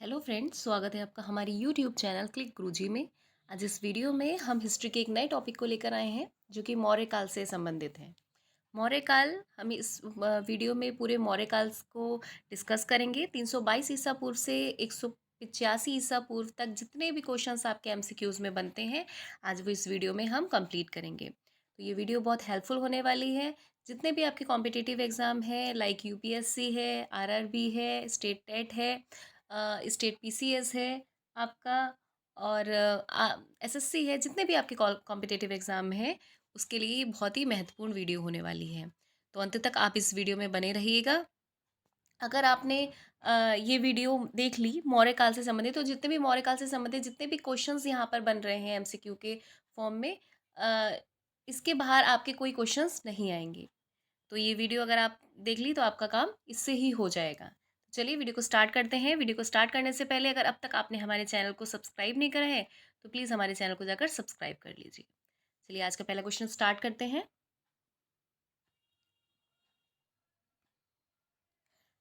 Hello friends, स्वागत है आपका हमारी यूट्यूब चैनल क्लिक गुरुजी में। आज इस वीडियो में हम हिस्ट्री के एक नए टॉपिक को लेकर आए हैं जो कि मौर्य काल से संबंधित है। मौर्य काल हम इस वीडियो में पूरे मौर्य काल को डिस्कस करेंगे। 322 ईसा पूर्व से 185 ईसा पूर्व तक जितने भी क्वेश्चंस आपके एमसीक्यूज में बनते हैं, आज वो इस वीडियो में हम कंप्लीट करेंगे। तो ये वीडियो बहुत हेल्पफुल होने वाली है। जितने भी आपके कॉम्पिटिटिव एग्ज़ाम है, लाइक यूपीएससी है, आरआरबी है, स्टेट टेट है, स्टेट पीसीएस है आपका, और एसएससी है, जितने भी आपके कॉम्पिटिटिव एग्ज़ाम है उसके लिए ये बहुत ही महत्वपूर्ण वीडियो होने वाली है। तो अंत तक आप इस वीडियो में बने रहिएगा। अगर आपने ये वीडियो देख ली मौर्य काल से संबंधित, तो जितने भी मौर्य काल से संबंधित जितने भी क्वेश्चंस यहाँ पर बन रहे हैं एमसीक्यू के फॉर्म में, अ, इसके बाहर आपके कोई क्वेश्चंस नहीं आएंगे। तो ये वीडियो अगर आप देख ली तो आपका काम इससे ही हो जाएगा। चलिए वीडियो को स्टार्ट करते हैं। वीडियो को स्टार्ट करने से पहले अगर अब तक आपने हमारे चैनल को सब्सक्राइब नहीं करा है तो प्लीज़ हमारे चैनल को जाकर सब्सक्राइब कर लीजिए। चलिए आज का पहला क्वेश्चन स्टार्ट करते हैं।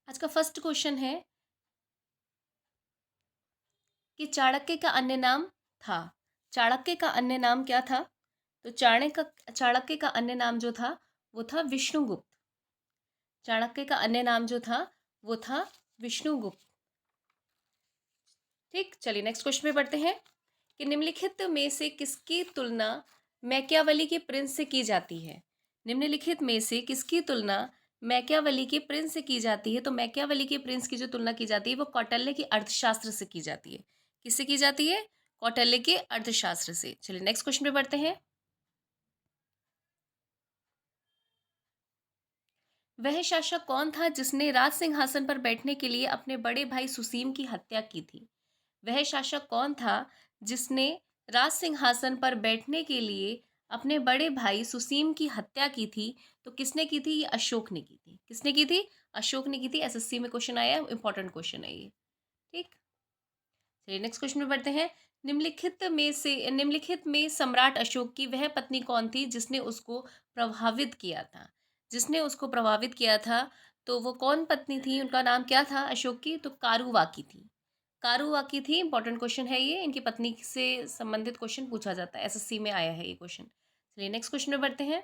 आज का फर्स्ट क्वेश्चन है कि चाणक्य का अन्य नाम था। चाणक्य का अन्य नाम क्या था? तो चाणक्य का अन्य नाम जो था वो था विष्णुगुप्त। चाणक्य का अन्य नाम जो था वो था विष्णुगुप्त। ठीक, चलिए नेक्स्ट क्वेश्चन पे बढ़ते हैं कि निम्नलिखित में से किसकी तुलना मैकियावेली के प्रिंस से की जाती है? निम्नलिखित में से किसकी तुलना मैकियावेली के प्रिंस से की जाती है? तो मैकियावेली के प्रिंस की जो तुलना की जाती है वो कौटिल्य के अर्थशास्त्र से की जाती है। किससे की जाती है? कौटिल्य के अर्थशास्त्र से। चलिए नेक्स्ट क्वेश्चन पे बढ़ते हैं। वह शासक कौन था जिसने राज सिंहासन पर बैठने के लिए अपने बड़े भाई सुसीम की हत्या की थी? वह शासक कौन था जिसने राज सिंहासन पर बैठने के लिए अपने बड़े भाई सुसीम की हत्या की थी? तो किसने की थी? ये अशोक ने की थी। किसने की थी? अशोक ने की थी। एसएससी में क्वेश्चन आया है, इंपॉर्टेंट क्वेश्चन है ये। ठीक, चलिए नेक्स्ट क्वेश्चन में बढ़ते हैं। निम्नलिखित में सम्राट अशोक की वह पत्नी कौन थी जिसने उसको प्रभावित किया था? जिसने उसको प्रभावित किया था, तो वो कौन पत्नी थी? उनका नाम क्या था अशोक की? तो कारुवाकी थी। कारुवाकी थी। इंपॉर्टेंट क्वेश्चन है ये। इनकी पत्नी से संबंधित क्वेश्चन पूछा जाता है, एसएससी में आया है ये क्वेश्चन। चलिए नेक्स्ट क्वेश्चन में बढ़ते हैं।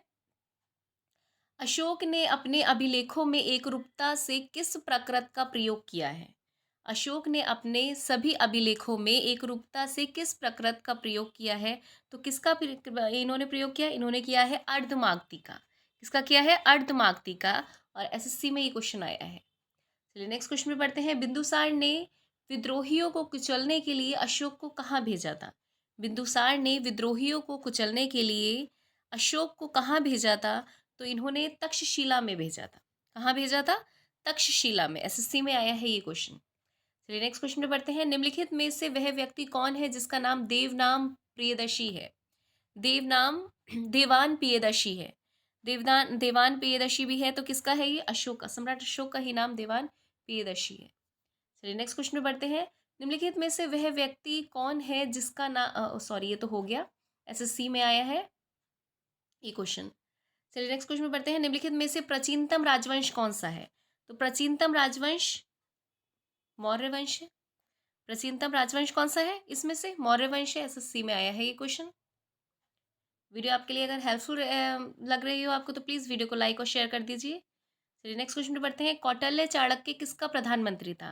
अशोक ने अपने अभिलेखों में एकरूपता से किस प्रकृत का प्रयोग किया है? अशोक ने अपने सभी अभिलेखों में एकरूपता से किस प्रकृत का प्रयोग किया है? तो किसका इन्होंने प्रयोग किया? इन्होंने किया है अर्धमागधी का। किसका किया है? अर्धमागधी का। और एसएससी में ये क्वेश्चन आया है। चलिए नेक्स्ट क्वेश्चन में बढ़ते हैं। बिंदुसार ने विद्रोहियों को कुचलने के लिए अशोक को कहाँ भेजा था? बिंदुसार ने विद्रोहियों को कुचलने के लिए अशोक को कहाँ भेजा था? तो इन्होंने तक्षशिला में भेजा था। कहाँ भेजा था? तक्षशिला में। एसएससी में आया है ये क्वेश्चन। चलिए नेक्स्ट क्वेश्चन में बढ़ते हैं। निम्नलिखित में से वह व्यक्ति कौन है जिसका नाम देवनाम प्रियदर्शी है? देवनाम देवान प्रियदर्शी है। देवान प्रियदर्शी भी है, तो किसका है ये? अशोक का। सम्राट अशोक का ही नाम देवान प्रियदर्शी है। चलिए नेक्स्ट क्वेश्चन में बढ़ते हैं। निम्नलिखित में से वह व्यक्ति कौन है जिसका नाम, सॉरी ये तो हो गया, एसएससी में आया है ये क्वेश्चन। चलिए नेक्स्ट क्वेश्चन में बढ़ते हैं। निम्नलिखित में से प्राचीनतम राजवंश कौन सा है? तो प्राचीनतम राजवंश मौर्य वंश है। प्राचीनतम राजवंश कौन सा है इसमें से? मौर्य वंश है। एसएससी में आया है ये क्वेश्चन। वीडियो आपके लिए अगर हेल्पफुल लग रही हो आपको तो प्लीज़ वीडियो को लाइक और शेयर कर दीजिए। चलिए नेक्स्ट क्वेश्चन पे बढ़ते हैं। कौटिल्य चाणक्य किसका प्रधानमंत्री था?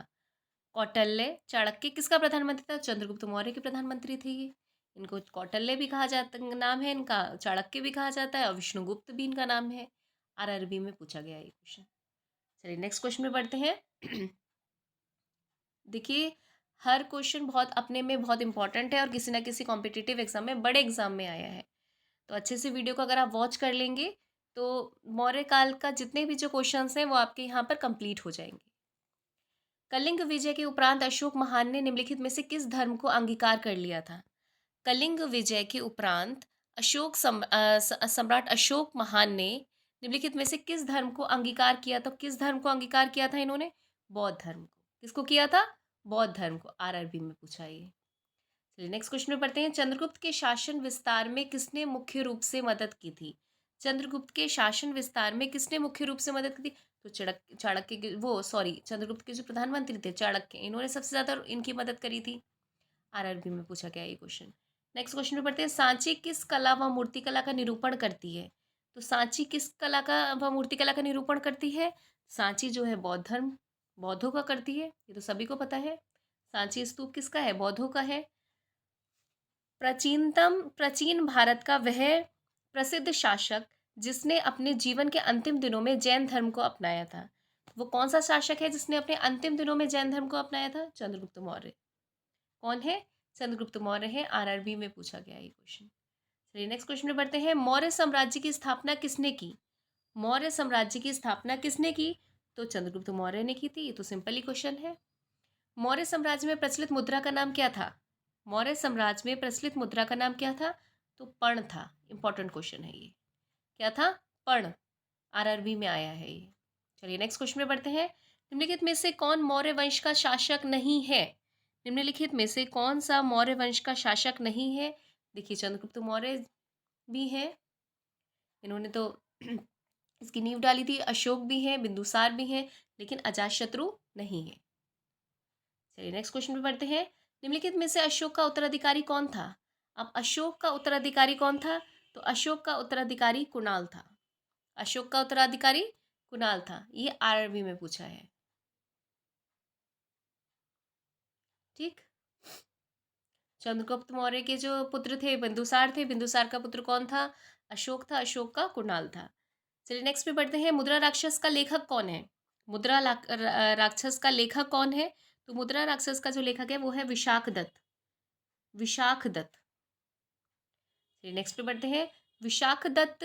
कौटिल्य चाणक्य किसका प्रधानमंत्री था? चंद्रगुप्त मौर्य के प्रधानमंत्री थे ये। इनको कौटिल्य भी कहा जाता, नाम है इनका, चाणक्य भी कहा जाता है, और विष्णुगुप्त भी इनका नाम है। आरआरबी में पूछा गया ये क्वेश्चन। चलिए नेक्स्ट क्वेश्चन में बढ़ते हैं। देखिए, हर क्वेश्चन बहुत अपने में बहुत इंपॉर्टेंट है और किसी ना किसी कॉम्पिटिटिव एग्जाम में, बड़े एग्जाम में आया है। तो अच्छे से वीडियो को अगर आप वॉच कर लेंगे तो मौर्य काल का जितने भी जो क्वेश्चंस हैं वो आपके यहाँ पर कंप्लीट हो जाएंगे। कलिंग विजय के उपरांत अशोक महान ने निम्नलिखित में से किस धर्म को अंगीकार कर लिया था? कलिंग विजय के उपरांत सम्राट अशोक महान ने निम्नलिखित में से किस धर्म को अंगीकार किया? तो किस धर्म को अंगीकार किया था इन्होंने? बौद्ध धर्म को। किसको किया था? बौद्ध धर्म को। आरआरबी में पूछा ये। चलिए नेक्स्ट क्वेश्चन में पढ़ते हैं। चंद्रगुप्त के शासन विस्तार में किसने मुख्य रूप से मदद की थी? चंद्रगुप्त के शासन विस्तार में किसने मुख्य रूप से मदद की थी? तो चंद्रगुप्त के जो प्रधानमंत्री थे चाणक्य, इन्होंने सबसे ज्यादा इनकी मदद करी थी। आरआरबी में पूछा गया ये क्वेश्चन। नेक्स्ट क्वेश्चन पे पढ़ते हैं, सांची किस कला व मूर्तिकला का निरूपण करती है? तो सांची किस कला का व मूर्तिकला का निरूपण करती है? सांची जो है बौद्ध धर्म, बौद्धों का करती है, ये तो सभी को पता है। सांची स्तूप किसका है? बौद्धों का है। प्राचीन भारत का वह प्रसिद्ध शासक जिसने अपने जीवन के अंतिम दिनों में जैन धर्म को अपनाया था, वो कौन सा शासक है जिसने अपने अंतिम दिनों में जैन धर्म को अपनाया था? चंद्रगुप्त मौर्य। कौन है? चंद्रगुप्त मौर्य है। आरआरबी में पूछा गया ये क्वेश्चन। चलिए नेक्स्ट क्वेश्चन में बढ़ते हैं, मौर्य साम्राज्य की स्थापना किसने की? मौर्य साम्राज्य की स्थापना किसने की? तो चंद्रगुप्त मौर्य ने की थी। ये तो सिंपल ही क्वेश्चन है। मौर्य साम्राज्य में प्रचलित मुद्रा का नाम क्या था? मौर्य साम्राज्य में प्रचलित मुद्रा का नाम क्या था? तो पर्ण था। इंपॉर्टेंट क्वेश्चन है ये। क्या था? पर्ण। आरआरबी में आया है ये। चलिए नेक्स्ट क्वेश्चन में बढ़ते हैं, निम्नलिखित में से कौन मौर्य वंश का शासक नहीं है? निम्नलिखित में से कौन सा मौर्य वंश का शासक नहीं है? देखिए चंद्रगुप्त मौर्य भी है, इन्होंने तो इसकी नींव डाली थी। अशोक भी है, बिंदुसार भी है, लेकिन अजातशत्रु नहीं है। चलिए नेक्स्ट क्वेश्चन पे पढ़ते हैं, निम्नलिखित में से अशोक का उत्तराधिकारी कौन था? अब अशोक का उत्तराधिकारी कौन था? तो अशोक का उत्तराधिकारी कुणाल था। अशोक का उत्तराधिकारी कुणाल था। ये आरआरबी में पूछा है। ठीक। चंद्रगुप्त मौर्य के जो पुत्र थे बिंदुसार थे, बिंदुसार का पुत्र कौन था? अशोक था, अशोक का कुणाल था। चलिए नेक्स्ट पे बढ़ते हैं, मुद्रा राक्षस का लेखक कौन है? राक्षस का लेखक कौन है? तो मुद्रा राक्षस का जो लेखक है वो है विशाख दत्त। विशाख दत्त। चलिए नेक्स्ट पे बढ़ते हैं, विशाख दत्त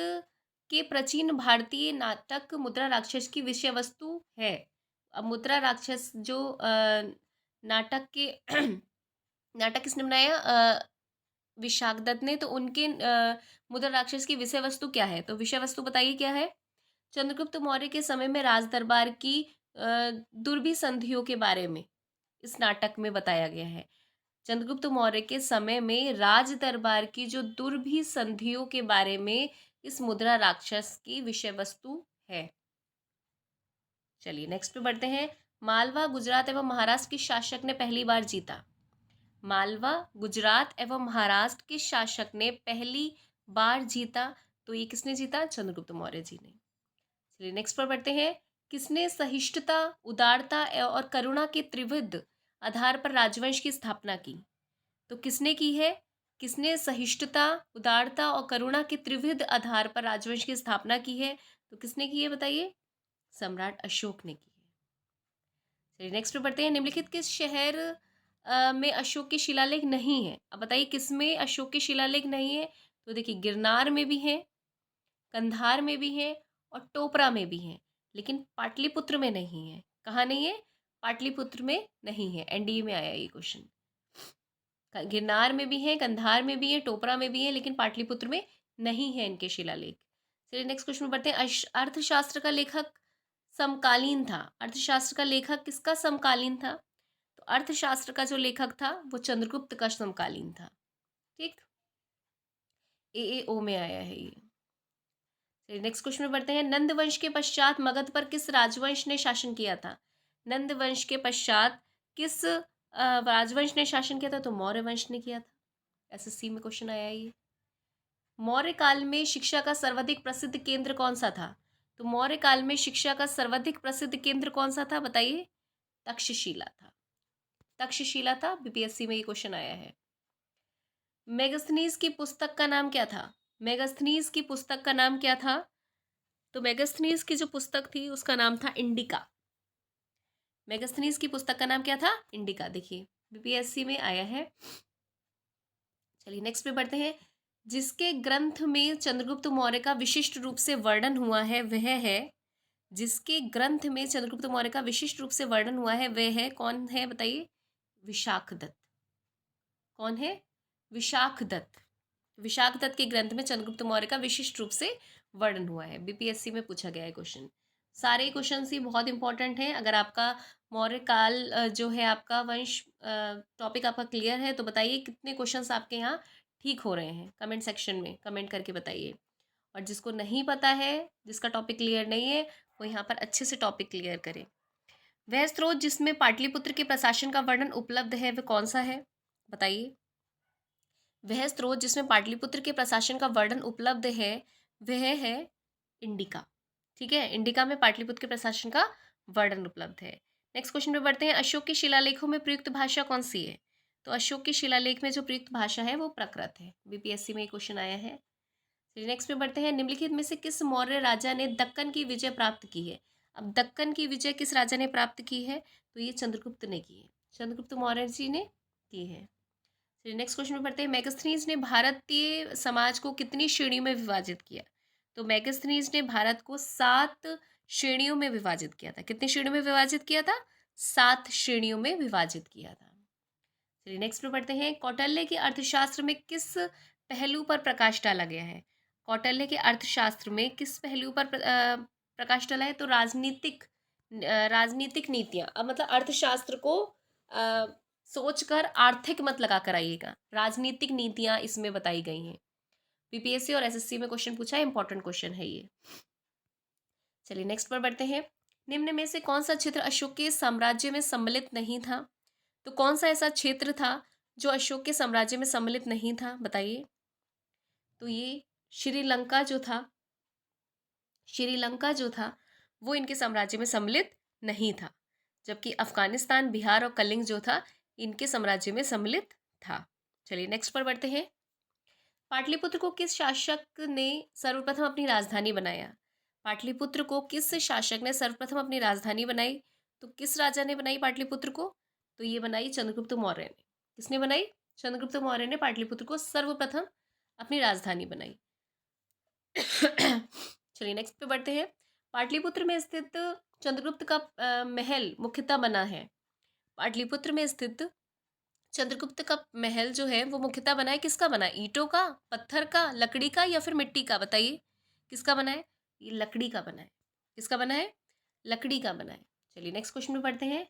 के प्राचीन भारतीय नाटक मुद्रा राक्षस की विषय वस्तु है। अब मुद्रा राक्षस जो नाटक के नाटक किसने बनाया? विशाख दत्त ने। तो उनके मुद्रा राक्षस की विषय वस्तु क्या है? तो विषय वस्तु बताइए क्या है? चंद्रगुप्त मौर्य के समय में राज दरबार की दुर्भी संधियों के बारे में इस नाटक में बताया गया है। चंद्रगुप्त मौर्य के समय में राज दरबार की जो दुर्भी संधियों के बारे में इस मुद्रा राक्षस की विषय वस्तु है। चलिए नेक्स्ट पे बढ़ते हैं, मालवा गुजरात एवं महाराष्ट्र किस शासक ने पहली बार जीता? मालवा गुजरात एवं महाराष्ट्र किस शासक ने पहली बार जीता? तो ये किसने जीता? चंद्रगुप्त मौर्य जी ने। चलिए नेक्स्ट पर बढ़ते हैं, किसने सहिष्णुता, उदारता और करुणा के त्रिविध आधार पर राजवंश की स्थापना की? तो किसने की है? किसने सहिष्णुता, उदारता और करुणा के त्रिविध आधार पर राजवंश की स्थापना की है? तो किसने की है बताइए? सम्राट अशोक ने की है। चलिए नेक्स्ट पे बढ़ते हैं, निम्नलिखित किस शहर में अशोक के शिलालेख नहीं है? अब बताइए किस में अशोक के शिलालेख नहीं है? तो देखिए गिरनार में भी है, कंधार में भी है और टोपरा में भी है, लेकिन पाटलिपुत्र में नहीं है। कहाँ नहीं है? पाटलिपुत्र में नहीं है। एनडीए में आया ये क्वेश्चन। गिरनार में भी है, कंधार में भी है, टोपरा में भी है, लेकिन पाटलिपुत्र में नहीं है इनके शिलालेख। चलिए नेक्स्ट क्वेश्चन में बढ़ते हैं, अर्थशास्त्र का लेखक समकालीन था। अर्थशास्त्र का लेखक किसका समकालीन था? तो अर्थशास्त्र का जो लेखक था वो चंद्रगुप्त का समकालीन था। ठीक। एएओ में आया है ये। चलिए नेक्स्ट क्वेश्चन में बढ़ते हैं, नंद वंश के पश्चात मगध पर किस राजवंश ने शासन किया था? नंद वंश के पश्चात किस राजवंश ने शासन किया था? तो मौर्य वंश ने किया था। एसएससी में क्वेश्चन आया है ये। मौर्य काल में शिक्षा का सर्वाधिक प्रसिद्ध केंद्र कौन सा था? तो मौर्य काल में शिक्षा का सर्वाधिक प्रसिद्ध केंद्र कौन सा था बताइए? तक्षशिला था। तक्षशिला था। बीपीएससी में ये क्वेश्चन आया है। मेगास्थनीज की पुस्तक का नाम क्या था? मेगास्थनीज की पुस्तक का नाम क्या था? तो मेगास्थनीज की जो पुस्तक थी उसका नाम था इंडिका। मेगास्थनीज की पुस्तक का नाम क्या था? इंडिका। देखिए बीपीएससी में आया है। चलिए नेक्स्ट पे बढ़ते हैं, जिसके ग्रंथ में चंद्रगुप्त मौर्य का विशिष्ट रूप से वर्णन हुआ है वह है, जिसके ग्रंथ में चंद्रगुप्त मौर्य का विशिष्ट रूप से वर्णन हुआ है वह है, कौन है बताइए? विशाख दत्त। कौन है? विशाख दत्त। विशाख दत्त के ग्रंथ में चंद्रगुप्त मौर्य का विशिष्ट रूप से वर्णन हुआ है। बीपीएससी में पूछा गया है क्वेश्चन। सारे क्वेश्चन ही बहुत इंपॉर्टेंट हैं। अगर आपका मौर्य काल जो है आपका वंश टॉपिक आपका क्लियर है तो बताइए कितने क्वेश्चंस आपके यहाँ ठीक हो रहे हैं, कमेंट सेक्शन में कमेंट करके बताइए। और जिसको नहीं पता है, जिसका टॉपिक क्लियर नहीं है, वो यहाँ पर अच्छे से टॉपिक क्लियर करे। वह स्रोत जिसमें पाटलिपुत्र के प्रशासन का वर्णन उपलब्ध है, वह कौन सा है? बताइए। वह स्रोत जिसमें पाटलिपुत्र के प्रशासन का वर्णन उपलब्ध है, वह है इंडिका। ठीक है, इंडिका में पाटलिपुत्र के प्रशासन का वर्णन उपलब्ध है। नेक्स्ट क्वेश्चन पे बढ़ते हैं। अशोक के शिलालेखों में प्रयुक्त भाषा कौन सी है? तो अशोक के शिलालेख में जो प्रयुक्त भाषा है वो प्राकृत है। बीपीएससी में ये क्वेश्चन आया है। नेक्स्ट पे बढ़ते हैं। निम्नलिखित में से किस मौर्य राजा ने दक्कन की विजय प्राप्त की है? अब दक्कन की विजय किस राजा ने प्राप्त की है? तो ये चंद्रगुप्त ने की है। चंद्रगुप्त मौर्य जी ने की है। नेक्स्ट क्वेश्चन में पढ़ते हैं। मैगस्थनीज ने भारतीय समाज को कितनी श्रेणियों में विभाजित किया? तो मैगस्थनीज ने भारत को 7 श्रेणियों में विभाजित किया था। कितनी श्रेणियों में विभाजित किया था? 7 श्रेणियों में विभाजित किया था। चलिए नेक्स्ट पे पढ़ते हैं। कौटिल्य के अर्थशास्त्र में किस पहलू पर प्रकाश डाला गया है? कौटिल्य के अर्थशास्त्र में किस पहलू पर प्रकाश डाला है? तो राजनीतिक नीतियां। अब मतलब अर्थशास्त्र को सोचकर आर्थिक मत लगा कर आइएगा। राजनीतिक नीतियां इसमें बताई गई हैं। बीपीएससी और एसएससी में क्वेश्चन पूछा है, इंपॉर्टेंट क्वेश्चन है ये। चलिए नेक्स्ट पर बढ़ते हैं। निम्न में से कौन सा क्षेत्र अशोक के साम्राज्य में सम्मिलित नहीं था? तो कौन सा ऐसा क्षेत्र था जो अशोक के साम्राज्य में सम्मिलित नहीं था? बताइए। तो ये श्रीलंका जो था वो इनके साम्राज्य में सम्मिलित नहीं था, जबकि अफगानिस्तान, बिहार और कलिंग जो था इनके साम्राज्य में सम्मिलित था। चलिए नेक्स्ट पर बढ़ते हैं। पाटलिपुत्र को किस शासक ने सर्वप्रथम अपनी राजधानी बनाया? पाटलिपुत्र को किस शासक ने सर्वप्रथम अपनी राजधानी बनाई? तो किस राजा ने बनाई पाटलिपुत्र को? तो ये बनाई चंद्रगुप्त मौर्य ने। किसने बनाई? चंद्रगुप्त मौर्य ने पाटलिपुत्र को सर्वप्रथम अपनी राजधानी बनाई। चलिए नेक्स्ट पे बढ़ते हैं। पाटलिपुत्र में स्थित चंद्रगुप्त का महल मुख्यतः बना है। पाटलिपुत्र में स्थित चंद्रगुप्त का महल जो है वो मुख्यतः बना है, किसका बना है? ईंटों का, पत्थर का, लकड़ी का या फिर मिट्टी का? बताइए किसका बना है? ये लकड़ी का बना है। किसका बना है? लकड़ी का बना है। चलिए नेक्स्ट क्वेश्चन में पढ़ते हैं।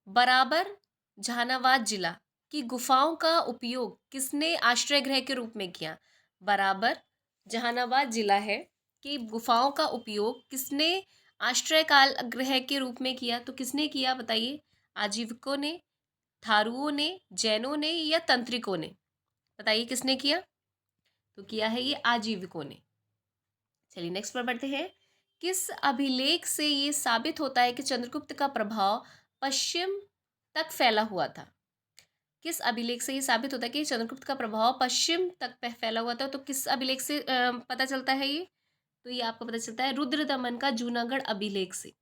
बराबर जहानाबाद जिला की गुफाओं का उपयोग किसने आश्रय गृह के रूप में किया? बराबर जहानाबाद जिला है कि गुफाओं का उपयोग किसने आश्रय काल गृह के रूप में किया? तो किसने किया बताइए? आजीविकों ने, थारुओं ने, जैनों ने या तंत्रिकों ने? बताइए किसने किया? तो किया है ये आजीविकों ने। चलिए नेक्स्ट पर बढ़ते हैं। किस अभिलेख से ये साबित होता है कि चंद्रगुप्त का प्रभाव पश्चिम तक फैला हुआ था? किस अभिलेख से ये साबित होता है कि चंद्रगुप्त का प्रभाव पश्चिम तक फैला हुआ था? तो किस अभिलेख से पता चलता है ये? तो ये आपको पता चलता है रुद्रदमन का जूनागढ़ अभिलेख से।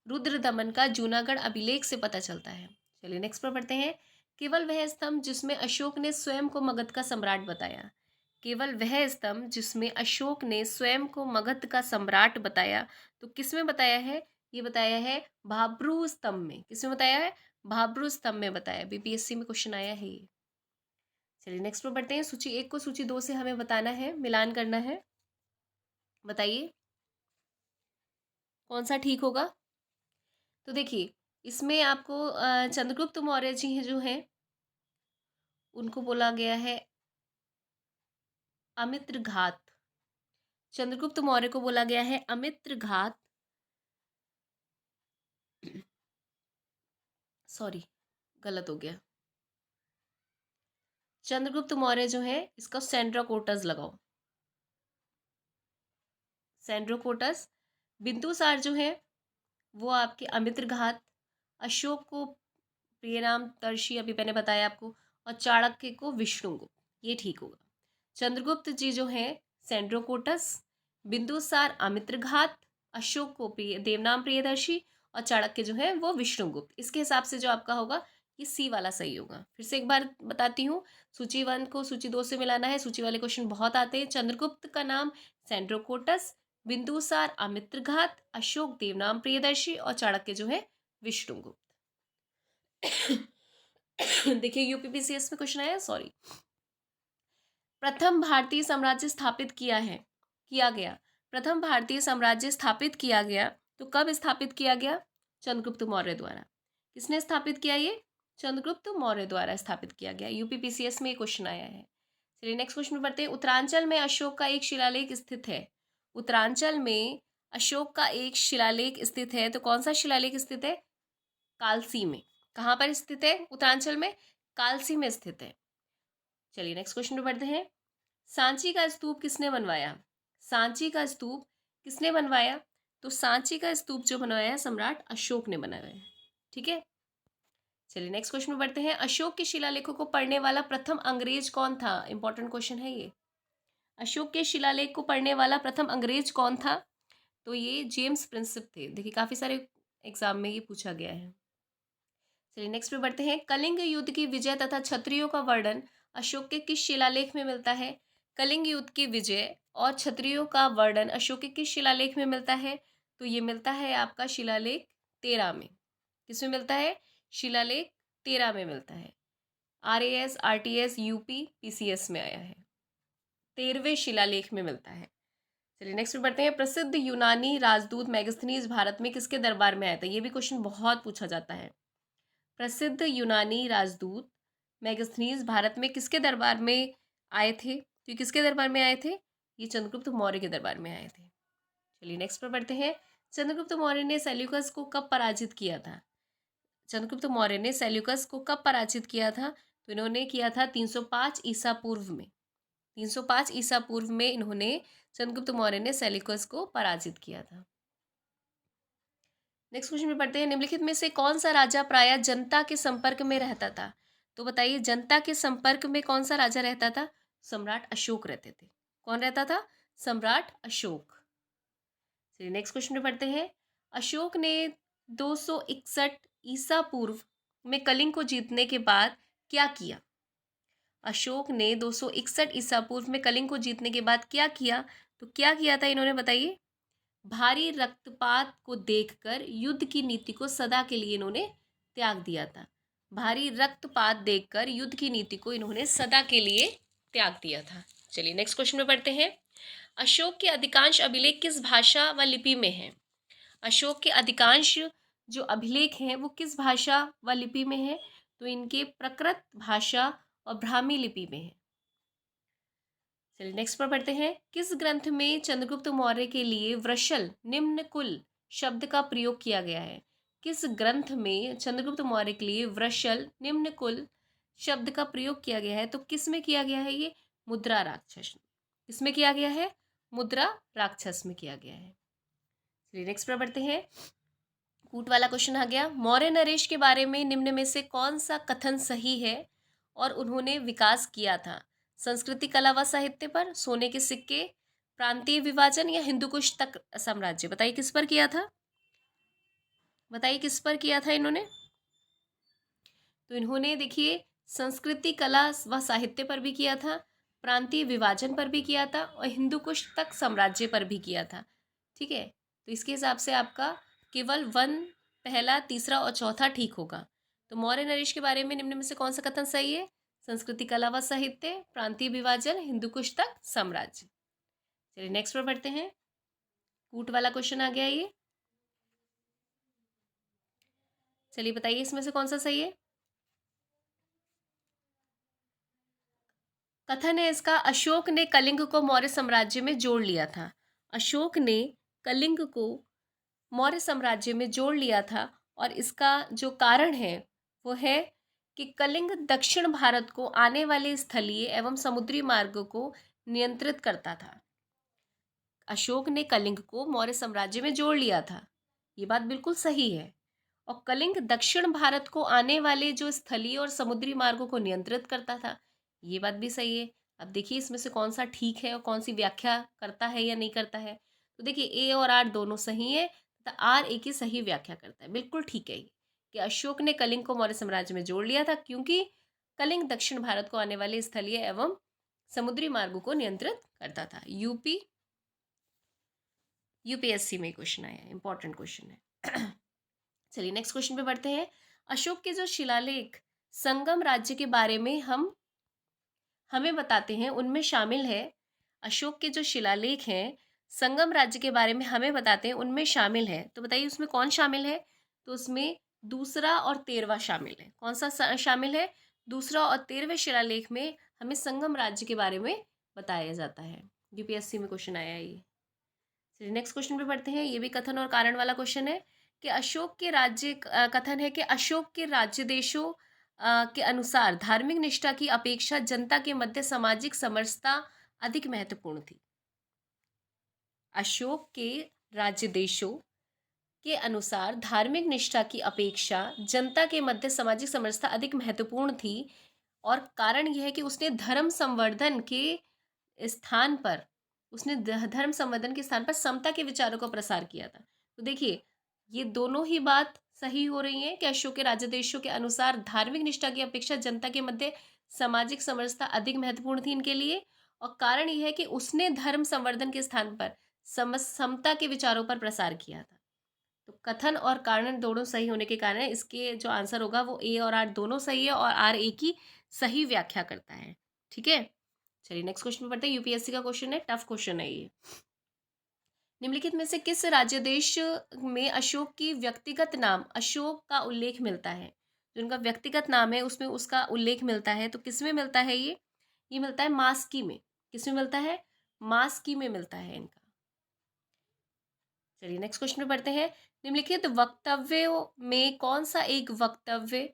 रुद्रदमन का जूनागढ़ अभिलेख से पता चलता है। चलिए नेक्स्ट पर पढ़ते हैं। केवल वह स्तंभ जिसमें अशोक ने स्वयं को मगध का सम्राट बताया। केवल वह स्तंभ जिसमें अशोक ने स्वयं को मगध का सम्राट बताया, तो किसमें बताया है? ये बताया है भाब्रू स्तंभ में। किसमें बताया है? भाब्रू स्तंभ में बताया। बीपीएससी में क्वेश्चन आया है ये। चलिए नेक्स्ट पर बढ़ते हैं। सूची 1 को सूची 2 से हमें बताना है, मिलान करना है। बताइए कौन सा ठीक होगा? तो देखिए इसमें आपको चंद्रगुप्त मौर्य जी जो हैं उनको बोला गया है अमित्र घात। चंद्रगुप्त मौर्य को बोला गया है अमित्र घात। सॉरी गलत हो गया। चंद्रगुप्त मौर्य जो है इसका सेंड्रोकोटस लगाओ, सेंड्रोकोटस। बिंदुसार जो है वो आपके अमित्र घात। अशोक को प्रियनाम तर्शी अभी मैंने बताया आपको, और चाणक्य को विष्णुगुप्त। ये ठीक होगा। चंद्रगुप्त जी जो है सेंड्रोकोटस, बिंदुसार अमित्र घात, अशोक को देवनाम प्रियदर्शी और चाणक्य जो है वो विष्णुगुप्त। इसके हिसाब से जो आपका होगा ये सी वाला सही होगा। फिर से एक बार बताती हूँ। सूची 1 को सूची 2 से मिलाना है। सूची वाले क्वेश्चन बहुत आते हैं। चंद्रगुप्त का नाम सेंड्रोकोटस, बिंदुसार अमित्र घात, अशोक देवनाम प्रियदर्शी और चाणक्य जो है विष्णुगुप्त। देखिए यूपीपीसीएस में क्वेश्चन आया, सॉरी। प्रथम भारतीय साम्राज्य स्थापित किया गया। प्रथम भारतीय साम्राज्य स्थापित किया गया तो कब स्थापित किया गया? चंद्रगुप्त मौर्य द्वारा। किसने स्थापित किया ये? चंद्रगुप्त मौर्य द्वारा स्थापित किया गया। यूपीपीसीएस में ये क्वेश्चन आया है। चलिए नेक्स्ट क्वेश्चन में पढ़ते हैं। उत्तरांचल में अशोक का एक शिलालेख स्थित है। उत्तरांचल में अशोक का एक शिलालेख स्थित है, तो कौन सा शिलालेख स्थित है? कालसी में। कहाँ पर स्थित है उत्तरांचल में? कालसी में स्थित है। चलिए नेक्स्ट क्वेश्चन में पढ़ते हैं। सांची का स्तूप किसने बनवाया? सांची का स्तूप किसने बनवाया? तो सांची का स्तूप जो बनवाया है सम्राट अशोक ने बनाया है। ठीक है। चलिए नेक्स्ट क्वेश्चन में बढ़ते हैं। अशोक के शिलालेखों को पढ़ने वाला प्रथम अंग्रेज कौन था? इंपॉर्टेंट क्वेश्चन है ये। अशोक के शिलालेख को पढ़ने वाला प्रथम अंग्रेज कौन था? तो ये जेम्स प्रिंसेप थे। देखिए काफी सारे एग्जाम में ये पूछा गया है। चलिए नेक्स्ट पे बढ़ते हैं। कलिंग युद्ध की विजय तथा क्षत्रियों का वर्णन अशोक के किस शिलालेख में मिलता है? कलिंग युद्ध की विजय और क्षत्रियों का वर्णन अशोक के किस शिलालेख में मिलता है? तो ये मिलता है आपका शिलालेख 13 में। किसमें मिलता है? शिलालेख 13 में मिलता है। RAS RTS UP PCS में आया है। 13वें शिलालेख में मिलता है। चलिए नेक्स्ट पे बढ़ते हैं। प्रसिद्ध यूनानी राजदूत मैगस्थनीज भारत में किसके दरबार में आया था? ये भी क्वेश्चन बहुत पूछा जाता है। प्रसिद्ध यूनानी राजदूत मैगस्थनीज भारत में किसके दरबार में आए थे? तो ये किसके दरबार में आए थे? ये चंद्रगुप्त मौर्य के दरबार में आए थे। चलिए नेक्स्ट पर बढ़ते हैं। चंद्रगुप्त मौर्य ने सेल्यूकस को कब पराजित किया था? चंद्रगुप्त मौर्य ने सेल्यूकस को कब पराजित किया था? तो इन्होंने किया था 305 ईसा पूर्व में। 305 ईसा पूर्व में इन्होंने चंद्रगुप्त मौर्य ने सेल्यूकस को पराजित किया था। नेक्स्ट क्वेश्चन में पढ़ते हैं। निम्नलिखित में से कौन सा राजा प्रायः जनता के संपर्क में रहता था? तो बताइए जनता के संपर्क में कौन सा राजा रहता था? सम्राट अशोक रहते थे। कौन रहता था? सम्राट अशोक। चलिए नेक्स्ट क्वेश्चन में पढ़ते हैं। अशोक ने 261 ईसा पूर्व में कलिंग को जीतने के बाद क्या किया? अशोक ने 261 ईसा पूर्व में कलिंग को जीतने के बाद क्या किया? तो क्या किया था इन्होंने बताइए? भारी रक्तपात को देखकर युद्ध की नीति को सदा के लिए इन्होंने त्याग दिया था। भारी रक्तपात देखकर युद्ध की नीति को इन्होंने सदा के लिए त्याग दिया था। चलिए नेक्स्ट क्वेश्चन में पढ़ते हैं। अशोक के अधिकांश अभिलेख किस भाषा व लिपि में हैं? अशोक के अधिकांश जो अभिलेख हैं वो किस भाषा व लिपि में हैं? तो इनके प्रकृत भाषा और ब्राह्मी लिपि में है। चलिए नेक्स्ट पर पढ़ते हैं। किस ग्रंथ में चंद्रगुप्त मौर्य के लिए वृषल निम्न कुल शब्द का प्रयोग किया गया है? किस ग्रंथ में चंद्रगुप्त मौर्य के लिए वृषल निम्न कुल शब्द का प्रयोग किया गया है? तो किस में किया गया है? ये मुद्रा राक्षस। किसमें किया गया है? मुद्रा राक्षस में किया गया है। चलिए नेक्स्ट पर पढ़ते हैं। कूट वाला क्वेश्चन आ गया। मौर्य नरेश के बारे में निम्न में से कौन सा कथन सही है और उन्होंने विकास किया था? संस्कृति कला व साहित्य पर, सोने के सिक्के, प्रांतीय विभाजन या हिंदू कुश तक साम्राज्य? बताइए किस पर किया था? बताइए किस पर किया था इन्होंने? तो इन्होंने देखिए संस्कृति कला व साहित्य पर भी किया था, प्रांतीय विभाजन पर भी किया था और हिंदू कुश तक साम्राज्य पर भी किया था। ठीक है, तो इसके हिसाब से आपका केवल वन पहला, तीसरा और चौथा ठीक होगा। तो मौर्य नरेश के बारे में निम्न में से कौन सा कथन सही है? संस्कृति कला व साहित्य, प्रांतीय विभाजन, हिंदू कुश तक साम्राज्य। चलिए नेक्स्ट पर बढ़ते हैं। कूट वाला क्वेश्चन आ गया ये। चलिए बताइए इसमें से कौन सा सही है? कथन है इसका, अशोक ने कलिंग को मौर्य साम्राज्य में जोड़ लिया था। अशोक ने कलिंग को मौर्य साम्राज्य में जोड़ लिया था और इसका जो कारण है वो है कि कलिंग दक्षिण भारत को आने वाले स्थलीय एवं समुद्री मार्गों को नियंत्रित करता था। अशोक ने कलिंग को मौर्य साम्राज्य में जोड़ लिया था, ये बात बिल्कुल सही है। और कलिंग दक्षिण भारत को आने वाले जो स्थलीय और समुद्री मार्गों को नियंत्रित करता था, ये बात भी सही है। अब देखिए इसमें से कौन सा ठीक है और कौन सी व्याख्या करता है या नहीं करता है। तो देखिए ए और आर दोनों सही है तथा आर ए की सही व्याख्या करता है। बिल्कुल ठीक है ये कि अशोक ने कलिंग को मौर्य साम्राज्य में जोड़ लिया था क्योंकि कलिंग दक्षिण भारत को आने वाले स्थलीय एवं समुद्री मार्गों को नियंत्रित करता था। यूपीएससी में क्वेश्चन आया, इंपॉर्टेंट क्वेश्चन है। चलिए नेक्स्ट क्वेश्चन पे बढ़ते हैं। अशोक के जो शिलालेख संगम राज्य के बारे में हमें बताते हैं उनमें शामिल है। अशोक के जो शिलालेख हैं संगम राज्य के बारे में हमें बताते हैं उनमें शामिल है। तो बताइए उसमें कौन शामिल है? तो उसमें दूसरा और 13वां शामिल है। कौन सा शामिल है? दूसरा और 13वें शिलालेख में हमें संगम राज्य के बारे में बताया जाता है। यूपीएससी में क्वेश्चन आया है ये। चलिए नेक्स्ट क्वेश्चन पे पढ़ते हैं। ये भी कथन और कारण वाला क्वेश्चन है कि अशोक के राज्य कथन है कि अशोक के राज्य देशों के अनुसार धार्मिक निष्ठा की अपेक्षा जनता के मध्य सामाजिक समरसता अधिक महत्वपूर्ण थी। अशोक के राज्य देशों के अनुसार धार्मिक निष्ठा की अपेक्षा जनता के मध्य सामाजिक समरसता अधिक महत्वपूर्ण थी, और कारण यह है कि उसने धर्म संवर्धन के स्थान पर धर्म संवर्धन के स्थान पर समता के विचारों का प्रसार किया था। तो देखिए, ये दोनों ही बात सही हो रही है कि अशोक के राज्याधीशों के अनुसार धार्मिक निष्ठा की अपेक्षा जनता के मध्य सामाजिक समरसता अधिक महत्वपूर्ण थी इनके लिए, और कारण यह है कि उसने धर्म संवर्धन के स्थान पर समता के विचारों पर प्रसार किया था। तो कथन और कारण दोनों सही होने के कारण इसके जो आंसर होगा वो ए और आर दोनों सही है, और आर ए की सही व्याख्या करता है। ठीक है, चलिए नेक्स्ट क्वेश्चन पे पढ़ते हैं। यूपीएससी का क्वेश्चन है, टफ क्वेश्चन है ये। निम्नलिखित में से किस राज्य देश में अशोक की व्यक्तिगत नाम अशोक का उल्लेख मिलता है? जो उनका व्यक्तिगत नाम है उसमें उसका उल्लेख मिलता है, तो किसमें मिलता है ये मिलता है मास्की में। किसमें मिलता है? मास्की में मिलता है इनका। चलिए नेक्स्ट क्वेश्चन पे पढ़ते हैं। निम्नलिखित वक्तव्यों में कौन सा एक वक्तव्य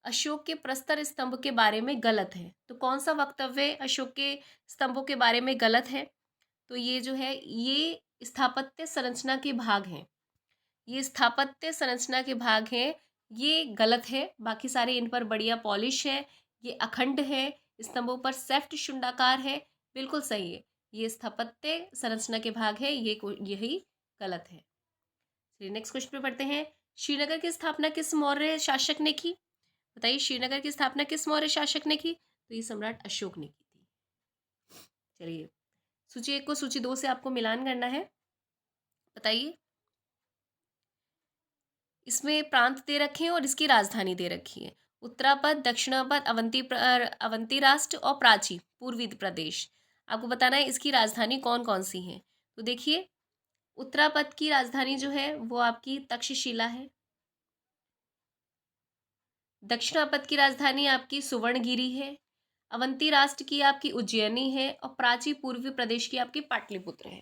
अशोक के प्रस्तर स्तंभ के बारे में गलत है? तो कौन सा वक्तव्य अशोक के स्तंभों के बारे में गलत है? तो ये जो है ये स्थापत्य संरचना के भाग हैं। ये स्थापत्य संरचना के भाग हैं, ये गलत है। बाकी सारे इन पर बढ़िया पॉलिश है, ये अखंड है, स्तंभों पर सेफ्ट शुंडाकार है, बिल्कुल सही है। ये स्थापत्य संरचना के भाग है, यही गलत है। चलिए नेक्स्ट क्वेश्चन पे पढ़ते हैं। श्रीनगर की स्थापना किस मौर्य शासक ने की? बताइए, श्रीनगर की स्थापना किस मौर्य शासक ने की? तो ये सम्राट अशोक ने की थी। चलिए, सूची 1 को सूची 2 से आपको मिलान करना है। बताइए, इसमें प्रांत दे रखे हैं और इसकी राजधानी दे रखी है। उत्तरापद, दक्षिणापद, अवंती राष्ट्र और प्राची पूर्वी प्रदेश। आपको बताना है इसकी राजधानी कौन कौन सी है। तो देखिए, उत्तरापद की राजधानी जो है वो आपकी तक्षशिला है। दक्षिणापद की राजधानी आपकी सुवर्णगिरी है। अवंती राष्ट्र की आपकी उज्जैनी है, और प्राची पूर्वी प्रदेश की आपकी पाटलिपुत्र है।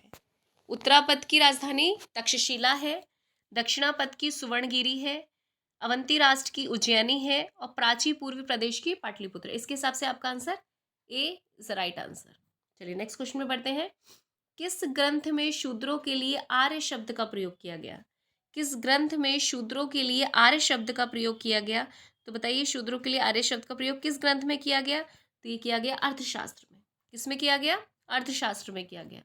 उत्तरापद की राजधानी तक्षशिला है, दक्षिणापद की सुवर्णगिरी है, अवंती राष्ट्र की उज्जैनी है, और प्राची पूर्वी प्रदेश की पाटलिपुत्र। इसके हिसाब से आपका answer A is the right answer. चलिए नेक्स्ट क्वेश्चन में बढ़ते हैं। किस ग्रंथ में शूद्रों के लिए आर्य शब्द का प्रयोग किया गया? किस ग्रंथ में शूद्रों के लिए आर्य शब्द का प्रयोग किया गया? तो बताइए, शूद्रों के लिए आर्य शब्द का प्रयोग किस ग्रंथ में किया गया? तो ये किया गया अर्थशास्त्र में। किसमें किया गया? अर्थशास्त्र में किया गया।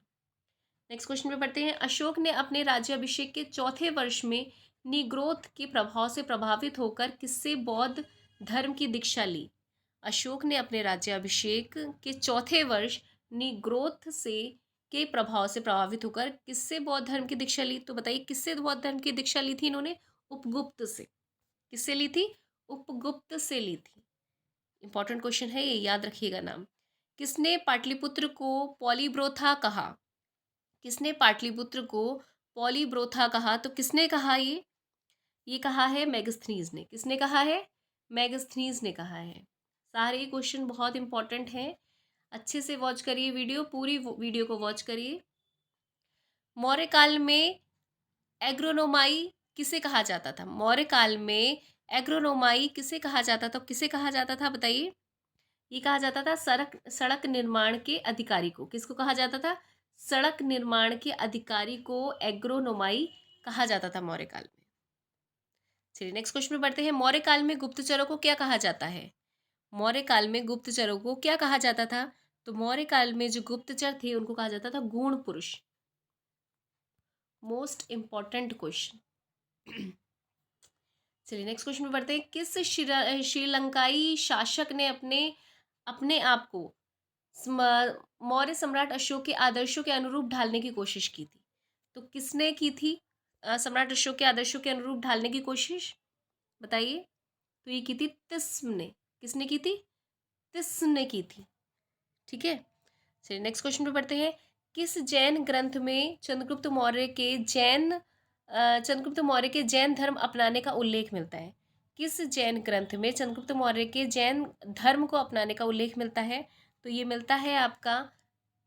नेक्स्ट क्वेश्चन पे पढ़ते हैं। अशोक ने अपने राज्याभिषेक के चौथे वर्ष में निग्रोध के प्रभाव से प्रभावित होकर किससे बौद्ध धर्म की दीक्षा ली? अशोक ने अपने राज्याभिषेक के चौथे वर्ष निग्रोध के प्रभाव से प्रभावित होकर किससे बौद्ध धर्म की दीक्षा ली? तो बताइए, किससे बौद्ध धर्म की दीक्षा ली थी इन्होंने? उपगुप्त से। किससे ली थी? उपगुप्त से ली थी। इंपॉर्टेंट क्वेश्चन है ये, याद रखिएगा नाम। किसने पाटलिपुत्र को पॉलीब्रोथा कहा? किसने पाटलिपुत्र को पॉलीब्रोथा कहा? तो किसने कहा ये कहा है मेगास्थनीज ने। किसने कहा है? मेगास्थनीज ने कहा है। सारे क्वेश्चन बहुत इंपॉर्टेंट हैं, अच्छे से वॉच करिए वीडियो, पूरी वीडियो को वॉच करिए। मौर्य काल में एग्रोनोमाई किसे कहा जाता था? मौर्य काल में एग्रोनोमाई किसे कहा जाता था? किसे कहा जाता था बताइए? ये कहा जाता था सड़क निर्माण के अधिकारी को। किसको कहा जाता था? सड़क निर्माण के अधिकारी को एग्रोनोमाई कहा जाता था मौर्य काल में। चलिए नेक्स्ट क्वेश्चन में बढ़ते हैं। मौर्य काल में गुप्तचरों को क्या कहा जाता है? मौर्य काल में गुप्तचरों को क्या कहा जाता था? तो मौर्य काल में जो गुप्तचर थे उनको कहा जाता था गूढ़ पुरुष। Most important question. चलिए नेक्स्ट क्वेश्चन में बढ़ते हैं। किस श्रीलंकाई शासक ने अपने आप को मौर्य सम्राट अशोक के आदर्शों के अनुरूप ढालने की कोशिश की थी? तो किसने की थी सम्राट अशोक के आदर्शों के अनुरूप ढालने की कोशिश? बताइए। तो ये की थी तिस्म ने। किसने की थी? तिस्म ने की थी। ठीक है, चलिए नेक्स्ट क्वेश्चन पे बढ़ते हैं। किस जैन ग्रंथ में चंद्रगुप्त मौर्य के जैन धर्म अपनाने का उल्लेख मिलता है? किस जैन ग्रंथ में चंद्रगुप्त मौर्य के जैन धर्म को अपनाने का उल्लेख मिलता है? तो ये मिलता है आपका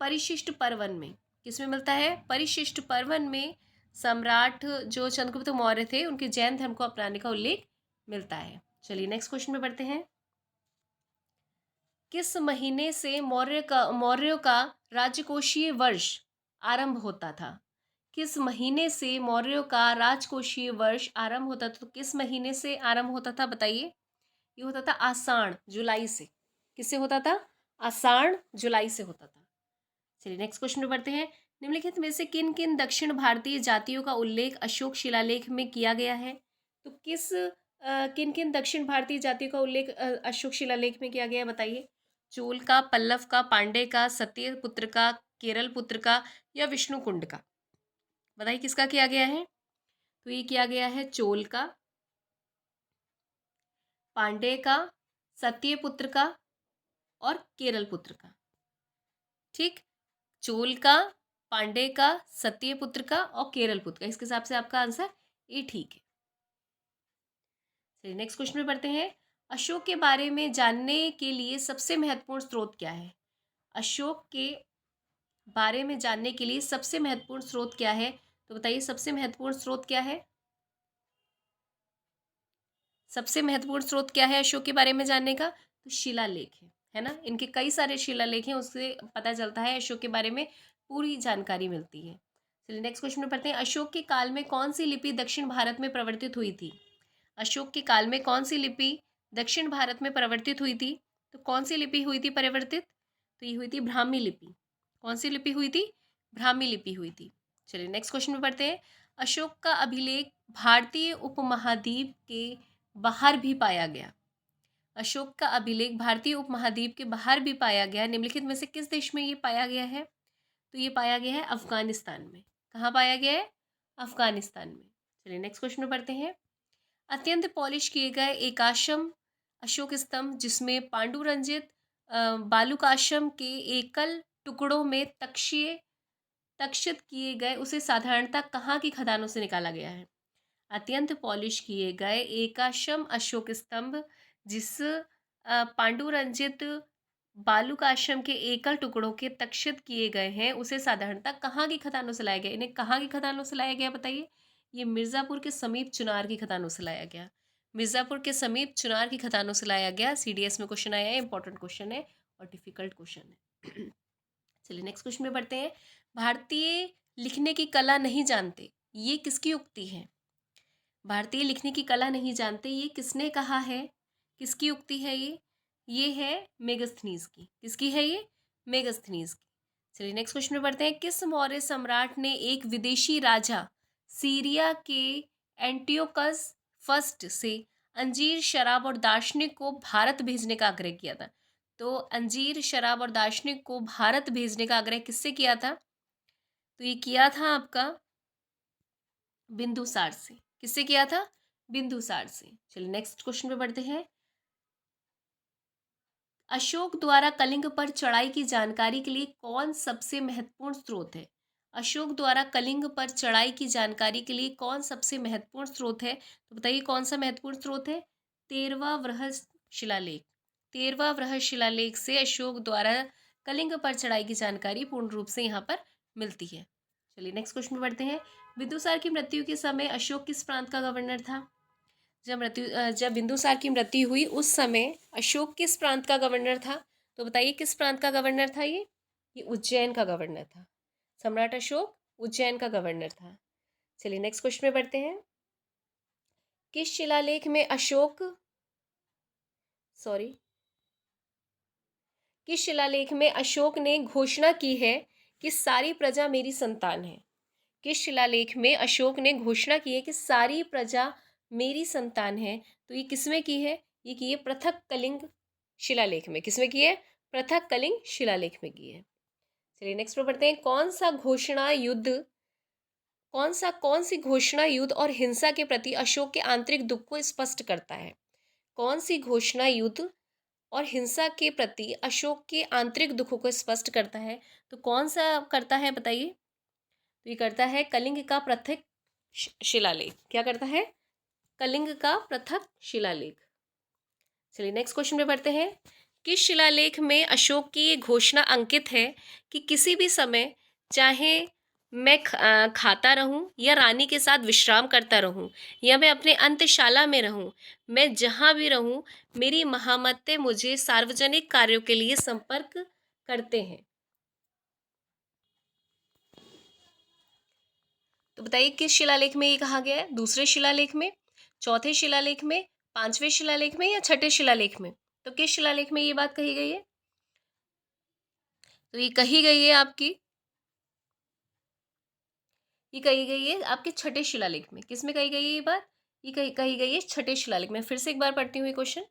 परिशिष्ट पर्वन में। किसमें मिलता है? परिशिष्ट पर्वन में सम्राट जो चंद्रगुप्त मौर्य थे उनके जैन धर्म को अपनाने का उल्लेख मिलता है। चलिए नेक्स्ट क्वेश्चन में बढ़ते हैं। किस महीने से मौर्यों का राजकोषीय वर्ष आरंभ होता था? किस महीने से मौर्यों का राजकोषीय वर्ष आरंभ होता था? तो किस महीने से आरंभ होता था बताइए? ये होता था आषाढ़, जुलाई से। किससे होता था? आषाढ़, जुलाई से होता था। चलिए नेक्स्ट क्वेश्चन में बढ़ते हैं। निम्नलिखित में से किन किन दक्षिण भारतीय जातियों का उल्लेख अशोक शिलालेख में किया गया है? तो किन किन दक्षिण भारतीय जातियों का उल्लेख अशोक शिलालेख में किया गया है बताइए? चोल का, पल्लव का, पांडे का, सत्य पुत्र का, केरल पुत्र का या विष्णुकुंड का? बताइए किसका किया गया है? तो ये किया गया है चोल का, पांडे का, सत्य पुत्र का और केरल पुत्र का। ठीक, चोल का, पांडे का, सत्य पुत्र का और केरल पुत्र का। इसके हिसाब से आपका आंसर ए ठीक है। चलिए नेक्स्ट क्वेश्चन में पढ़ते हैं। अशोक के बारे में जानने के लिए सबसे महत्वपूर्ण स्रोत क्या है? अशोक के बारे में जानने के लिए सबसे महत्वपूर्ण स्रोत क्या है? तो बताइए सबसे महत्वपूर्ण स्रोत क्या है? सबसे महत्वपूर्ण स्रोत क्या है अशोक के बारे में जानने का? तो शिलालेख है ना। इनके कई सारे शिलालेख हैं, उससे पता चलता है अशोक के बारे में पूरी जानकारी मिलती है। चलिए नेक्स्ट क्वेश्चन में पढ़ते हैं। अशोक के काल में कौन सी लिपि दक्षिण भारत में प्रवर्तित हुई थी? अशोक के काल में कौन सी लिपि दक्षिण भारत में प्रवर्तित हुई थी? तो कौन सी लिपि हुई थी परिवर्तित? तो ये हुई थी ब्राह्मी लिपि। कौन सी लिपि हुई थी? ब्राह्मी लिपि हुई थी। चलिए नेक्स्ट क्वेश्चन में पढ़ते हैं। अशोक का अभिलेख भारतीय उपमहाद्वीप के बाहर भी पाया गया। अशोक का अभिलेख भारतीय उपमहाद्वीप के बाहर भी पाया गया। निम्नलिखित में से किस देश में ये पाया गया है? तो ये पाया गया है अफगानिस्तान में। कहाँ पाया गया है? अफगानिस्तान में। चलिए नेक्स्ट क्वेश्चन में पढ़ते हैं। अत्यंत पॉलिश किए गए एकाश्म अशोक स्तंभ जिसमें पांडुरंजित बालुकाश्म के एकल टुकड़ों में तक्षित किए गए उसे साधारणतः कहाँ की खदानों से निकाला गया है? अत्यंत पॉलिश किए गए एकाश्म अशोक स्तंभ जिस पांडुरंजित बालुकाश्म के एकल टुकड़ों के तक्षित किए गए हैं उसे साधारणतः कहाँ की खदानों से लाया गया? इन्हें कहाँ की खदानों से लाया गया बताइए? ये मिर्ज़ापुर के समीप चुनार की खदानों से लाया गया। मिर्ज़ापुर के समीप चुनार की खदानों से लाया गया। सीडीएस में क्वेश्चन आया है, इंपॉर्टेंट क्वेश्चन है और डिफिकल्ट क्वेश्चन है। चलिए नेक्स्ट क्वेश्चन में बढ़ते हैं। भारतीय लिखने की कला नहीं जानते, ये किसकी उक्ति है? भारतीय लिखने की कला नहीं जानते, ये किसने कहा है? किसकी उक्ति है ये? ये है मेगास्थनीज की। किसकी है ये? मेगास्थनीज की। चलिए नेक्स्ट क्वेश्चन में बढ़ते हैं। किस मौर्य सम्राट ने एक विदेशी राजा सीरिया के एंटियोकस फर्स्ट से अंजीर, शराब और दार्शनिक को भारत भेजने का आग्रह किया था? तो अंजीर, शराब और दार्शनिक को भारत भेजने का आग्रह किससे किया था? तो ये किया था आपका बिंदुसार से। किससे किया था? बिंदुसार से। चलिए नेक्स्ट क्वेश्चन पे बढ़ते हैं। अशोक द्वारा कलिंग पर चढ़ाई की जानकारी के लिए कौन सबसे महत्वपूर्ण स्रोत है? अशोक द्वारा कलिंग पर चढ़ाई की जानकारी के लिए कौन सबसे महत्वपूर्ण स्रोत है? तो बताइए कौन सा महत्वपूर्ण स्रोत है? 13वां वृहद शिलालेख। 13वां वृहद शिलालेख से अशोक द्वारा कलिंग पर चढ़ाई की जानकारी पूर्ण रूप से यहाँ पर मिलती है। चलिए नेक्स्ट क्वेश्चन में बढ़ते हैं। बिंदुसार की मृत्यु के समय अशोक किस प्रांत का गवर्नर था? जब बिंदुसार की मृत्यु हुई उस समय अशोक किस प्रांत का गवर्नर था? तो बताइए किस प्रांत का गवर्नर था ये उज्जैन का गवर्नर था। सम्राट अशोक उज्जैन का गवर्नर था। चलिए नेक्स्ट क्वेश्चन में बढ़ते हैं। किस शिलालेख में अशोक सॉरी किस शिलालेख में अशोक ने घोषणा की है कि सारी प्रजा मेरी संतान है? किस शिलालेख में अशोक ने घोषणा की है कि सारी प्रजा मेरी संतान है? तो ये किसमें की है? ये की है पृथक कलिंग शिलालेख में। किसमें की है? पृथक कलिंग शिलालेख में की है। चलिए नेक्स्ट पर बढ़ते हैं। कौन सी घोषणा युद्ध और हिंसा के प्रति अशोक के आंतरिक दुख को स्पष्ट करता है? कौन सी घोषणा युद्ध और हिंसा के प्रति अशोक के आंतरिक दुखों को स्पष्ट करता है? तो कौन सा करता है बताइए? तो ये करता है कलिंग का पृथक शिलालेख। क्या करता है? कलिंग का पृथक शिलालेख। चलिए नेक्स्ट क्वेश्चन पे बढ़ते हैं। किस शिलालेख में अशोक की ये घोषणा अंकित है कि किसी भी समय, चाहे मैं खाता रहूं या रानी के साथ विश्राम करता रहूं या मैं अपने अंत्यशाला में रहूं, मैं जहां भी रहूं, मेरी महामते मुझे सार्वजनिक कार्यों के लिए संपर्क करते हैं। तो बताइए किस शिलालेख में ये कहा गया है? दूसरे शिलालेख में, चौथे शिलालेख में, पांचवें शिलालेख में या छठे शिलालेख में? तो किस शिलालेख में ये बात कही गई है? तो ये कही गई है आपकी, ये कही गई है आपके छठे शिलालेख में। किस में कही गई है ये बात? ये कही गई है छठे शिलालेख में। फिर से एक बार पढ़ती हूँ ये क्वेश्चन।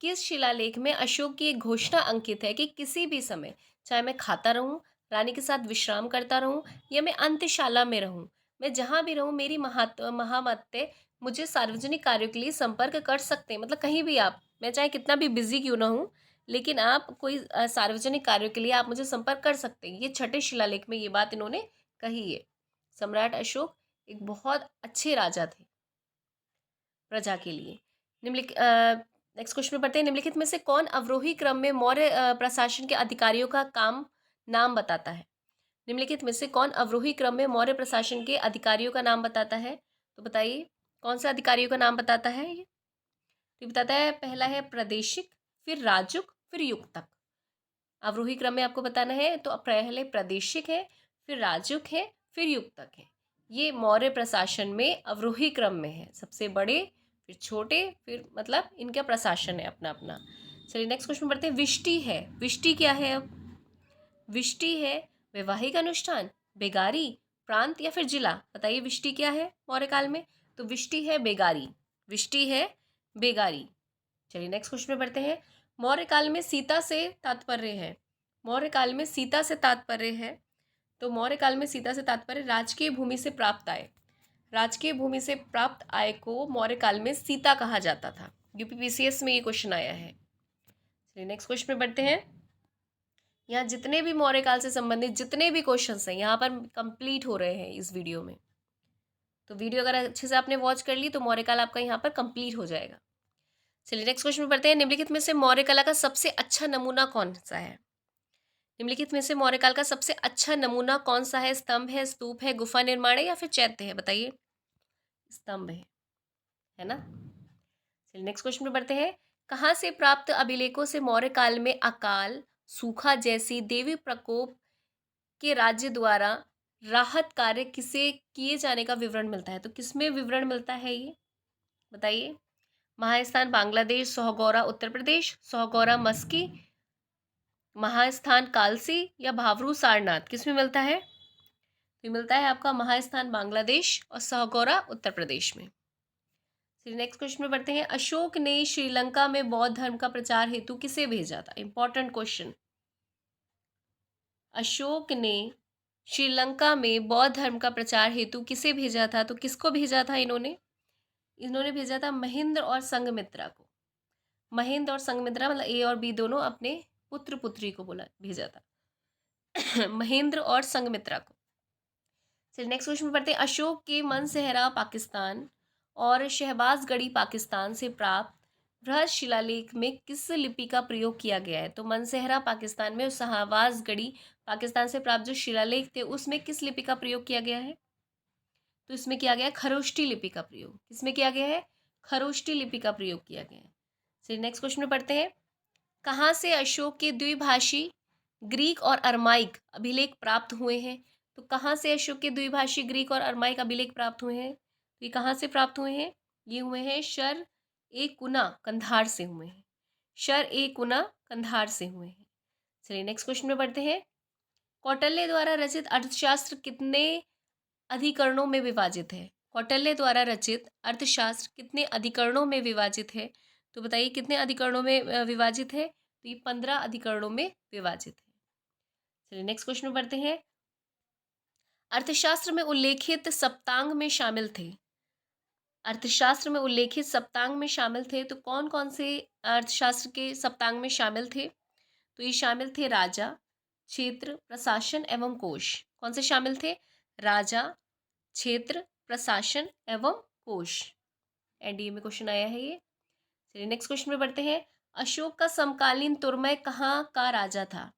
किस शिलालेख में अशोक की एक घोषणा अंकित है कि किसी भी समय, चाहे मैं खाता रहूं, रानी के साथ विश्राम करता रहूं या मैं अंत्यशाला में रहूं, मैं जहां भी रहूं, मेरी महामते मुझे सार्वजनिक कार्यों के लिए संपर्क कर सकते हैं। मतलब कहीं भी आप, मैं चाहे कितना भी बिजी क्यों ना हूं, लेकिन आप कोई सार्वजनिक कार्यों के लिए आप मुझे संपर्क कर सकते हैं। ये छठे शिलालेख में ये बात इन्होंने कही है। सम्राट अशोक एक बहुत अच्छे राजा थे प्रजा के लिए। निम्नलिखित नेक्स्ट क्वेश्चन में पढ़ते हैं। निम्नलिखित में से कौन अवरोही क्रम में मौर्य प्रशासन के अधिकारियों का काम नाम बताता है? निम्नलिखित में से कौन अवरोही क्रम में मौर्य प्रशासन के अधिकारियों का नाम बताता है? तो बताइए कौन से अधिकारियों का नाम बताता है ये? तो ये बताता है, पहला है प्रादेशिक, फिर राजुक, फिर युक्तक। अवरोही क्रम में आपको बताना है, तो पहले प्रादेशिक है, फिर राजुक है, फिर युक्तक है। ये मौर्य प्रशासन में अवरोही क्रम में है, सबसे बड़े, फिर छोटे, फिर मतलब इनका प्रशासन है अपना अपना। चलिए नेक्स्ट क्वेश्चन पढ़ते हैं। विष्टि है, विष्टि क्या है? अब विष्टि है वैवाहिक अनुष्ठान, बेगारी, प्रांत या फिर जिला। बताइए विष्टि क्या है मौर्य काल में? तो विष्टि है बेगारी, विष्टि है बेगारी। चलिए नेक्स्ट क्वेश्चन में बढ़ते हैं। मौर्य काल में सीता से तात्पर्य है, मौर्य काल में सीता से तात्पर्य है, तो मौर्य काल में सीता से तात्पर्य राजकीय भूमि से प्राप्त आय, राजकीय भूमि से प्राप्त आय को मौर्य काल में सीता कहा जाता था। यूपीपीसीएस में ये क्वेश्चन आया है। चलिए नेक्स्ट क्वेश्चन में बढ़ते हैं। यहाँ जितने भी मौर्य काल से संबंधित जितने भी क्वेश्चंस हैं यहाँ पर कंप्लीट हो रहे हैं इस वीडियो में। तो वीडियो अगर अच्छे से आपने वॉच कर ली तो मौर्य काल आपका यहाँ पर कंप्लीट हो जाएगा। चलिए नेक्स्ट क्वेश्चन में पढ़ते हैं। निम्नलिखित में से मौर्य कला का सबसे अच्छा नमूना कौन सा है? निम्नलिखित में से मौर्य काल का सबसे अच्छा नमूना कौन सा है? स्तंभ है, स्तूप है, गुफा निर्माण है या फिर चैत्य है? बताइए। स्तंभ है ना। चलिए नेक्स्ट क्वेश्चन में बढ़ते हैं। कहाँ से प्राप्त अभिलेखों से मौर्य काल में अकाल, सूखा जैसी देवी प्रकोप के राज्य द्वारा राहत कार्य किसे किए जाने का विवरण मिलता है? तो किसमें विवरण मिलता है ये? बताइए। महास्थान बांग्लादेश, सोहगौरा उत्तर प्रदेश, सोहगौरा मस्की, महास्थान कालसी या भावरू सारनाथ, किसमें मिलता है? तो मिलता है आपका महास्थान बांग्लादेश और सोहगौरा उत्तर प्रदेश में। फिर नेक्स्ट क्वेश्चन में बढ़ते हैं। अशोक ने श्रीलंका में बौद्ध धर्म का प्रचार हेतु किसे भेजा था? Important question. अशोक ने श्रीलंका में बौद्ध धर्म का प्रचार हेतु किसे भेजा था? तो किसको भेजा था इन्होंने? इन्होंने भेजा था महेंद्र और संघमित्रा को। महेंद्र और संघमित्रा मतलब ए और बी दोनों अपने पुत्र पुत्री को बोला भेजा था महेंद्र और संघमित्रा को। चलिए नेक्स्ट क्वेश्चन पढ़ते हैं। अशोक के मनसेहरा पाकिस्तान और शहबाजगढ़ी पाकिस्तान से प्राप्त बृहद शिलालेख में किस लिपि का प्रयोग किया गया है? तो मनसेहरा पाकिस्तान में और शहबाजगढ़ी पाकिस्तान से प्राप्त जो शिलालेख थे उसमें किस लिपि का प्रयोग किया गया है? तो इसमें किया गया है खरोष्टी लिपि का प्रयोग। किसमें किया गया है? खरोष्टी लिपि का प्रयोग किया गया है। चलिए नेक्स्ट क्वेश्चन में पढ़ते हैं। कहाँ से अशोक के द्विभाषी ग्रीक और अरमाइक अभिलेख प्राप्त हुए हैं? तो कहाँ से अशोक के द्विभाषी ग्रीक और अरमाइक अभिलेख प्राप्त हुए हैं? तो ये कहाँ से प्राप्त हुए हैं? ये हुए हैं शर ए कुना कंधार से हुए हैं। शर ए कुना कंधार से हुए हैं। चलिए नेक्स्ट क्वेश्चन में बढ़ते हैं। कौटिल्य द्वारा रचित अर्थशास्त्र कितने अधिकरणों में विभाजित है? कौटिल्य द्वारा रचित अर्थशास्त्र कितने अधिकरणों में विभाजित है? तो बताइए कितने अधिकरणों में विभाजित है? तो ये 15 अधिकरणों में विभाजित है। चलिए नेक्स्ट क्वेश्चन में बढ़ते हैं। अर्थशास्त्र में उल्लेखित सप्तांग में शामिल थे, अर्थशास्त्र में उल्लेखित सप्तांग में शामिल थे तो कौन कौन से अर्थशास्त्र के सप्तांग में शामिल थे? तो ये शामिल थे राजा, क्षेत्र, प्रशासन एवं कोश। कौन से शामिल थे? राजा, क्षेत्र, प्रशासन एवं कोश। एनडीए में क्वेश्चन आया है ये। चलिए नेक्स्ट क्वेश्चन में बढ़ते हैं। अशोक का समकालीन तुर्मय कहाँ का राजा था?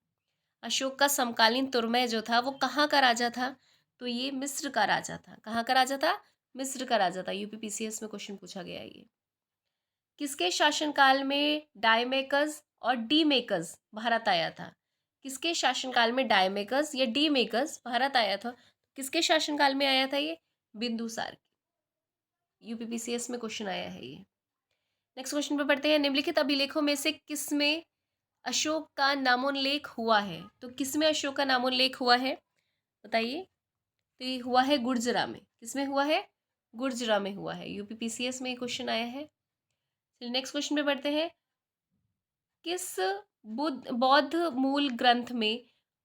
अशोक का समकालीन तुर्मय जो था वो कहाँ का राजा था? तो ये मिस्र का राजा था। कहाँ का राजा था? मिस्र का राजा था। यूपीपीसीएस में क्वेश्चन पूछा गया है ये। किसके शासनकाल में डायमेकस और डीमेकस भारत आया था? किसके शासनकाल में डायमेकस या डीमेकस भारत आया था? किसके शासनकाल में आया था ये? बिंदुसार। यूपीपीसीएस में क्वेश्चन आया है ये। नेक्स्ट क्वेश्चन पे पढ़ते हैं। निम्नलिखित अभिलेखों में से किसमें अशोक का नामोल्लेख हुआ है? तो किसमें अशोक का नामोल्लेख हुआ है बताइए? तो ये हुआ है गुर्जरा में। किसमें हुआ है? गुर्जरा में हुआ है। यूपीपीसीएस में क्वेश्चन आया है। चलिए नेक्स्ट क्वेश्चन पे पढ़ते हैं। किस बौद्ध मूल ग्रंथ में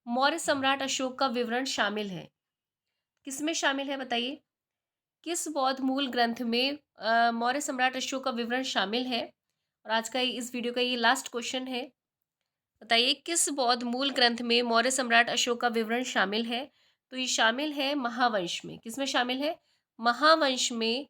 मौर्य सम्राट अशोक का विवरण शामिल है? किसमें शामिल है बताइए? किस बौद्ध मूल ग्रंथ में मौर्य सम्राट अशोक का विवरण शामिल है? और आज का इस वीडियो का ये लास्ट क्वेश्चन है। बताइए किस बौद्ध मूल ग्रंथ में मौर्य सम्राट अशोक का विवरण शामिल है? तो ये शामिल है महावंश में। किसमें शामिल है? महावंश में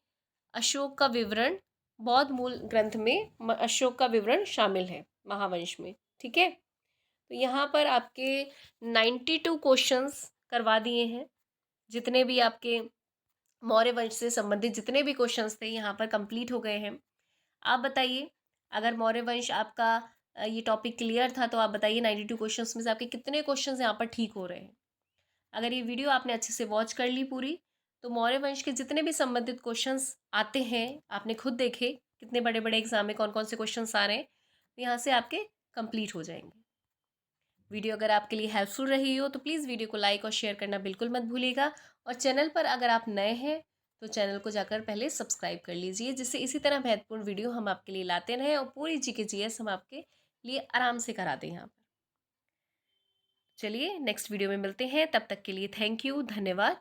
अशोक का विवरण, बौद्ध मूल ग्रंथ में अशोक का विवरण शामिल है महावंश में। ठीक है, तो यहाँ पर आपके 92 क्वेश्चंस करवा दिए हैं। जितने भी आपके मौर्य वंश से संबंधित जितने भी क्वेश्चंस थे यहाँ पर कंप्लीट हो गए हैं। आप बताइए, अगर मौर्य वंश आपका ये टॉपिक क्लियर था तो आप बताइए 92 क्वेश्चंस में से आपके कितने क्वेश्चंस यहाँ पर ठीक हो रहे हैं। अगर ये वीडियो आपने अच्छे से वॉच कर ली पूरी, तो मौर्य वंश के जितने भी संबंधित क्वेश्चंस आते हैं आपने खुद देखे कितने बड़े बड़े एग्जाम में कौन कौन से क्वेश्चंस आ रहे हैं, तो यहाँ से आपके कंप्लीट हो जाएंगे। वीडियो अगर आपके लिए हेल्पफुल रही हो तो प्लीज़ वीडियो को लाइक और शेयर करना बिल्कुल मत भूलिएगा। और चैनल पर अगर आप नए हैं तो चैनल को जाकर पहले सब्सक्राइब कर लीजिए, जिससे इसी तरह महत्वपूर्ण वीडियो हम आपके लिए लाते रहें और पूरी जीके जीएस हम आपके लिए आराम से कराते हैं यहाँ पर। चलिए नेक्स्ट वीडियो में मिलते हैं, तब तक के लिए थैंक यू, धन्यवाद।